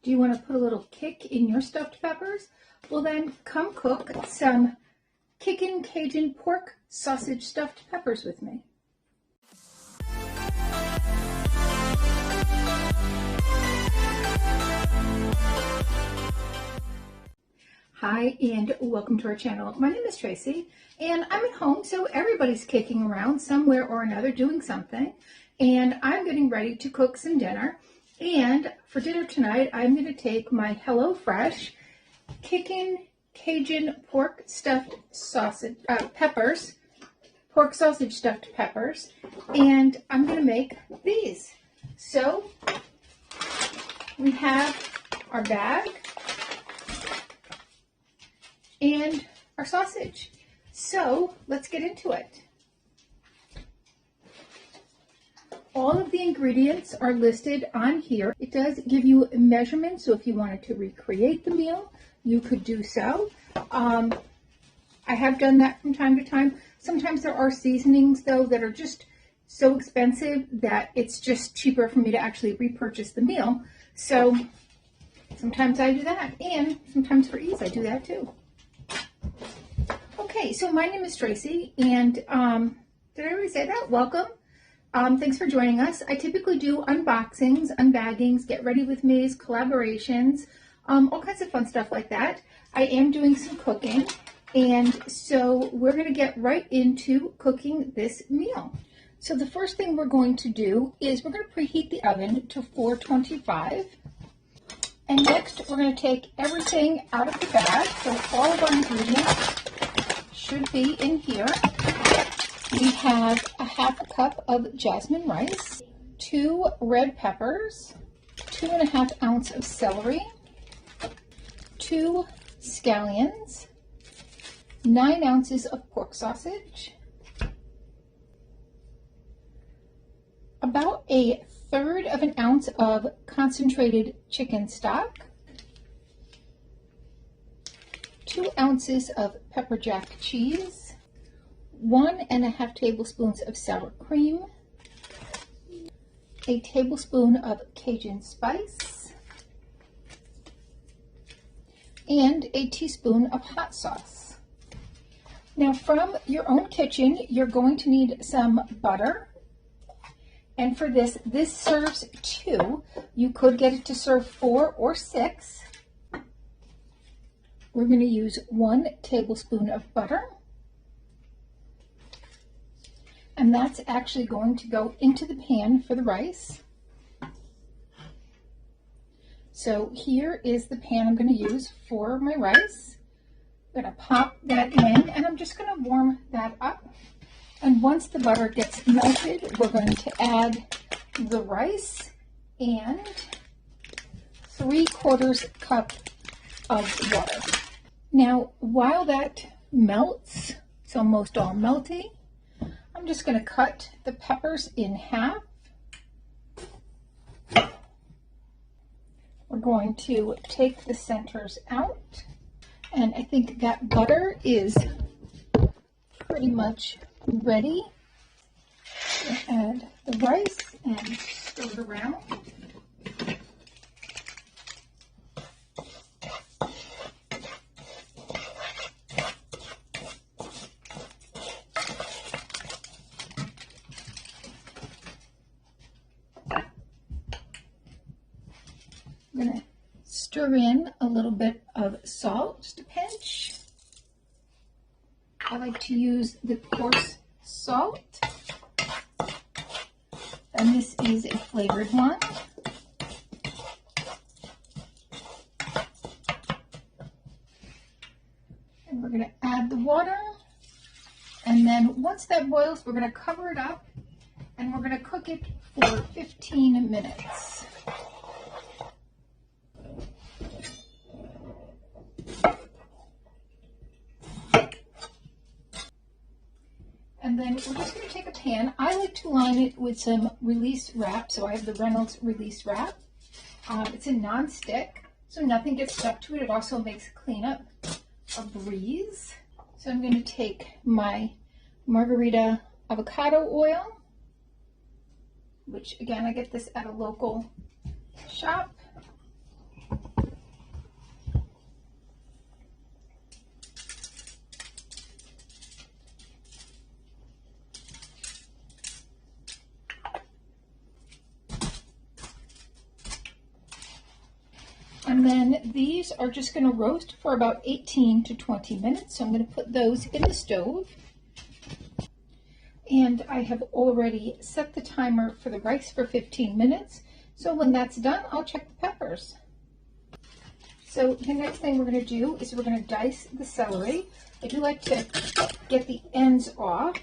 Do you want to put a little kick in your stuffed peppers? Well then, come cook some kickin' Cajun pork sausage stuffed peppers with me. Hi and welcome to our channel. My name is Tracy and I'm at home, so everybody's kicking around somewhere or another doing something, and I'm getting ready to cook some dinner. And for dinner tonight, I'm going to take my HelloFresh kickin' Cajun pork stuffed sausage peppers, pork sausage stuffed peppers, and I'm going to make these. So we have our bag and our sausage. So let's get into it. All of the ingredients are listed on here. It does give you measurements, so if you wanted to recreate the meal, you could do so. I have done that from time to time. Sometimes there are seasonings, though, that are just so expensive that it's just cheaper for me to actually repurchase the meal. So sometimes I do that, and sometimes for ease, I do that too. Okay, so my name is Tracy, and did I already say that? Welcome. Thanks for joining us. I typically do unboxings, unbaggings, get ready with me's, collaborations, all kinds of fun stuff like that. I am doing some cooking, and so we're going to get right into cooking this meal. So the first thing we're going to do is we're going to preheat the oven to 425. And next we're going to take everything out of the bag. So all of our ingredients should be in here. We have a half a cup of Jasmine Rice, 2 red peppers, 2.5 ounces of celery, 2 scallions, 9 ounces of pork sausage, about 1/3 of an ounce of concentrated chicken stock, 2 ounces of Pepperjack cheese, 1.5 tablespoons of sour cream, a tablespoon of Cajun spice, and a teaspoon of hot sauce. Now from your own kitchen, you're going to need some butter. And for this serves 2. You could get it to serve 4 or 6. We're going to use 1 tablespoon of butter. And that's actually going to go into the pan for the rice. So here is the pan I'm going to use for my rice. I'm going to pop that in, and I'm just going to warm that up. And once the butter gets melted, we're going to add the rice and 3/4 cup of water. Now, while that melts, it's almost all melty, I'm just going to cut the peppers in half. We're going to take the centers out, and I think that butter is pretty much ready. To add the rice and stir it around. I'm going to stir in a little bit of salt, just a pinch. I like to use the coarse salt, and this is a flavored one. And we're going to add the water, and then once that boils, we're going to cover it up, and we're going to cook it for 15 minutes. And then we're just going to take a pan. I like to line it with some release wrap, so I have the Reynolds release wrap. It's a non-stick, so nothing gets stuck to it. It also makes cleanup a breeze. So I'm going to take my margarita avocado oil, which again, I get this at a local shop. And then these are just going to roast for about 18 to 20 minutes. So I'm going to put those in the stove. And I have already set the timer for the rice for 15 minutes. So when that's done, I'll check the peppers. So the next thing we're going to do is we're going to dice the celery. I do like to get the ends off.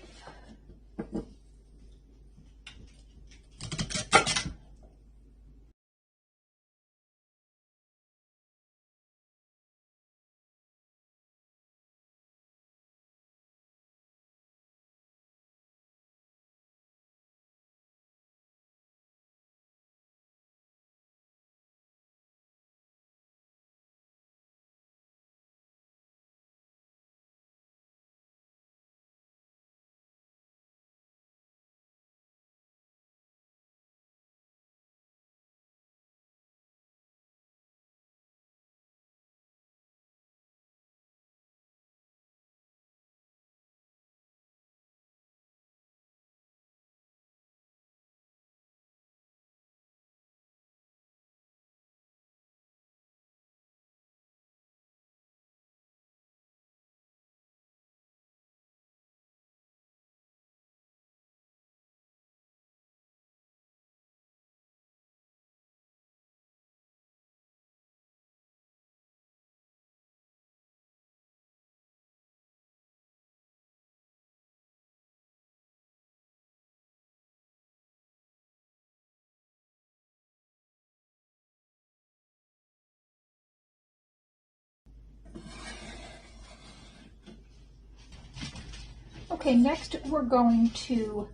Okay, next we're going to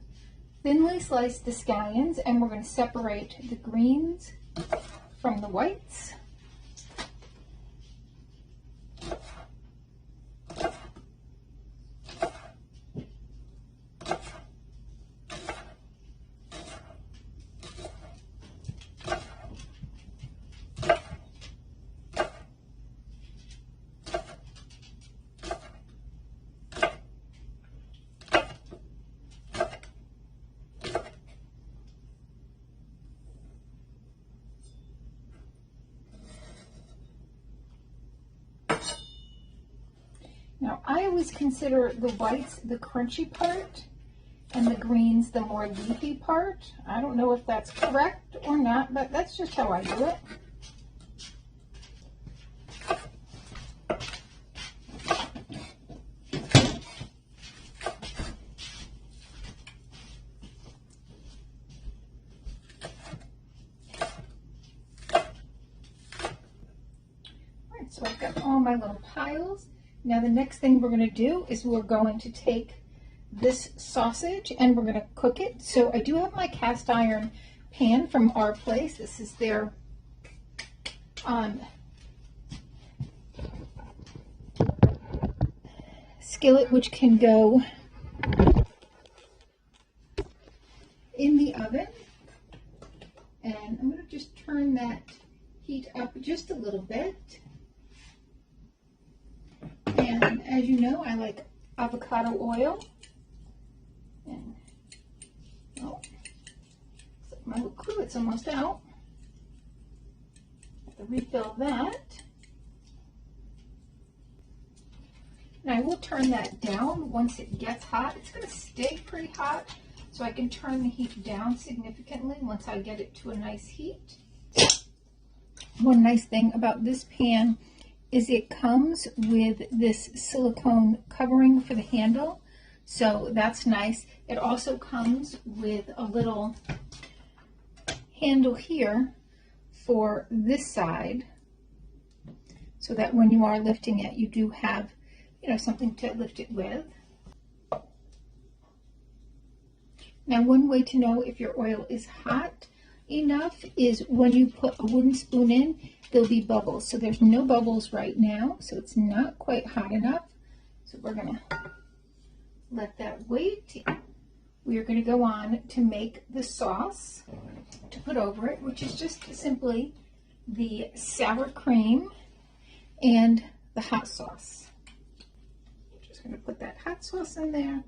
thinly slice the scallions, and we're going to separate the greens from the whites. Now, I always consider the whites the crunchy part and the greens the more leafy part. I don't know if that's correct or not, but that's just how I do it. All right, so I've got all my little piles. Now the next thing we're going to do is we're going to take this sausage and we're going to cook it. So I do have my cast iron pan from our place. This is their skillet, which can go in the oven. And I'm going to just turn that heat up just a little bit. And as you know, I like avocado oil. And oh, my little cluet's almost out. Have to refill that. And I will turn that down once it gets hot. It's going to stay pretty hot, so I can turn the heat down significantly once I get it to a nice heat. One nice thing about this pan is it comes with this silicone covering for the handle, so that's nice. It also comes with a little handle here for this side, so that when you are lifting it, you do have, you know, something to lift it with. Now, one way to know if your oil is hot enough is when you put a wooden spoon in, there'll be bubbles. So there's no bubbles right now, so it's not quite hot enough. So we're going to let that wait. We are going to go on to make the sauce to put over it, which is just simply the sour cream and the hot sauce. I'm just going to put that hot sauce in there.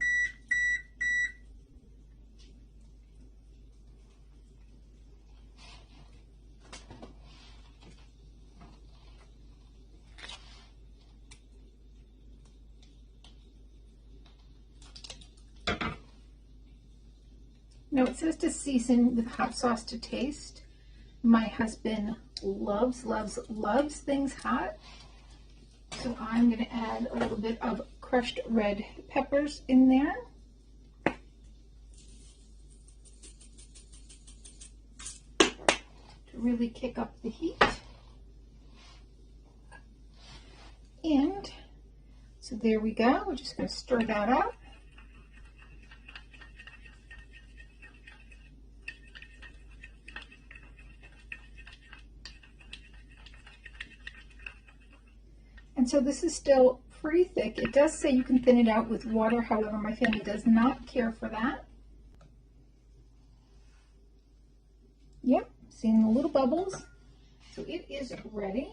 Now it says to season with hot sauce to taste. My husband loves, loves, loves things hot. So I'm going to add a little bit of crushed red peppers in there. To really kick up the heat. And so there we go. We're just going to stir that up. And so this is still pretty thick. It does say you can thin it out with water. However, my family does not care for that. Yep, seeing the little bubbles. So it is ready.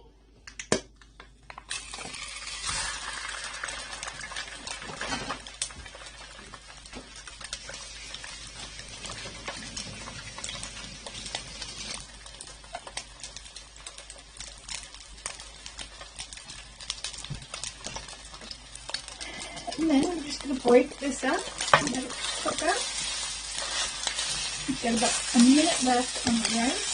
And then we're just going to break this up and let it cook up. We've got about a minute left on the rice.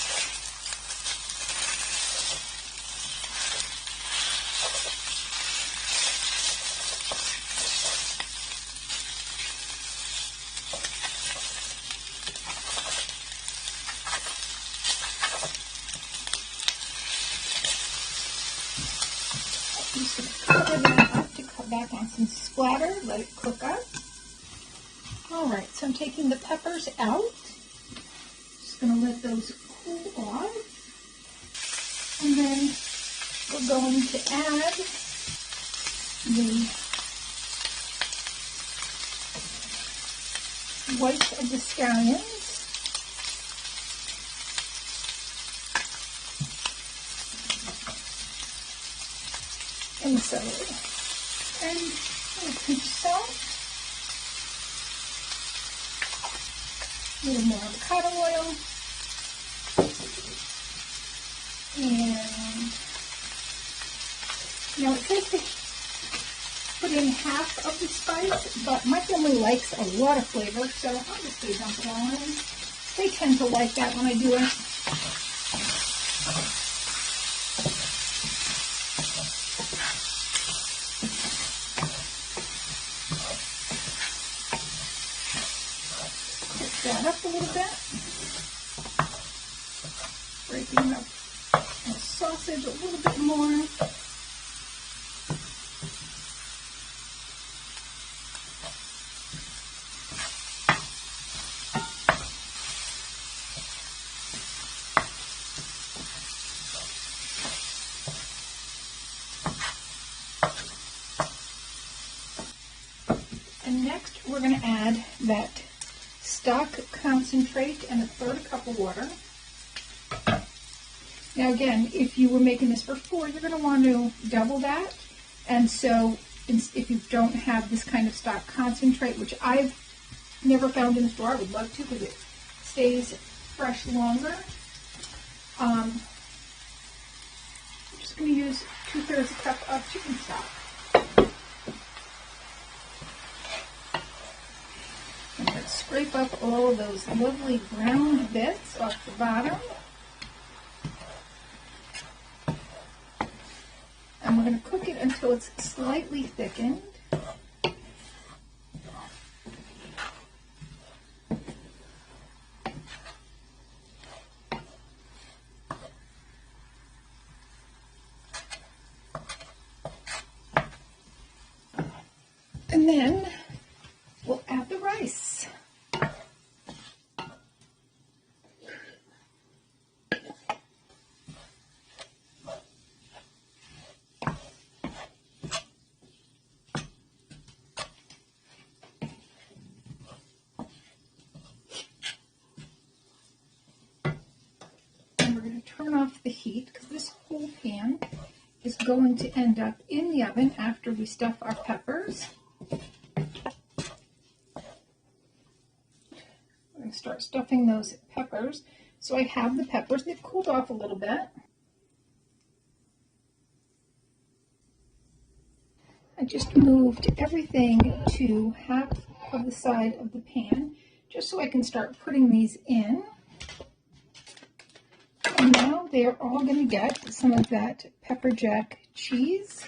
I'm just going to cover that up to cut back on some splatter, let it cook up. Alright, so I'm taking the peppers out. Just going to let those cool off. And then we're going to add the whites of the scallions. And the celery. And a little pinch of salt. A little more avocado oil. And now it says to put in half of the spice, but my family likes a lot of flavor, so I'll just dump it all in. They tend to like that when I do it. That up a little bit, breaking up the sausage a little bit more. And next we're going to add that stock concentrate and 1/3 cup of water. Now again, if you were making this for 4, you're going to want to double that. And so if you don't have this kind of stock concentrate, which I've never found in the store, I would love to because it stays fresh longer. I'm just going to use 2/3 cup of chicken stock. And let's scrape up all of those lovely brown bits off the bottom. And we're going to cook it until it's slightly thickened. And then we'll add the rice. And we're going to turn off the heat because this whole pan is going to end up in the oven after we stuff our peppers. Start stuffing those peppers. So I have the peppers. They've cooled off a little bit. I just moved everything to half of the side of the pan just so I can start putting these in. And now they are all going to get some of that Pepperjack cheese.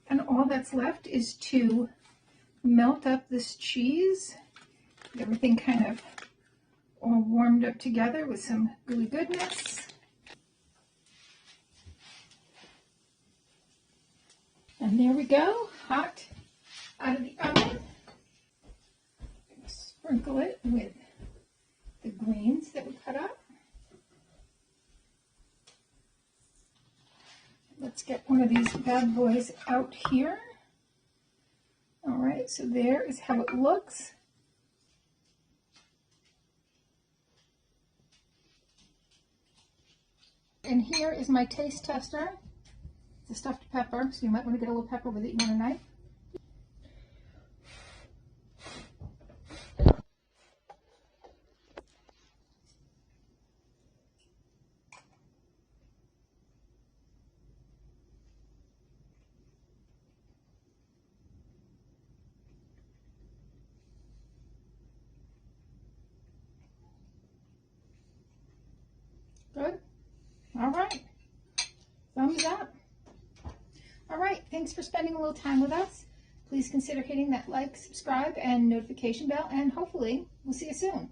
And all that's left is to melt up this cheese. Get everything kind of all warmed up together with some gooey goodness. And there we go, hot out of the oven. Sprinkle it with the greens that we cut up. Let's get one of these bad boys out here. All right, so there is how it looks. And here is my taste tester. It's a stuffed pepper, so you might want to get a little pepper with it. You want a knife? Good. All right. Thumbs up. All right. Thanks for spending a little time with us. Please consider hitting that like, subscribe, and notification bell, and hopefully we'll see you soon.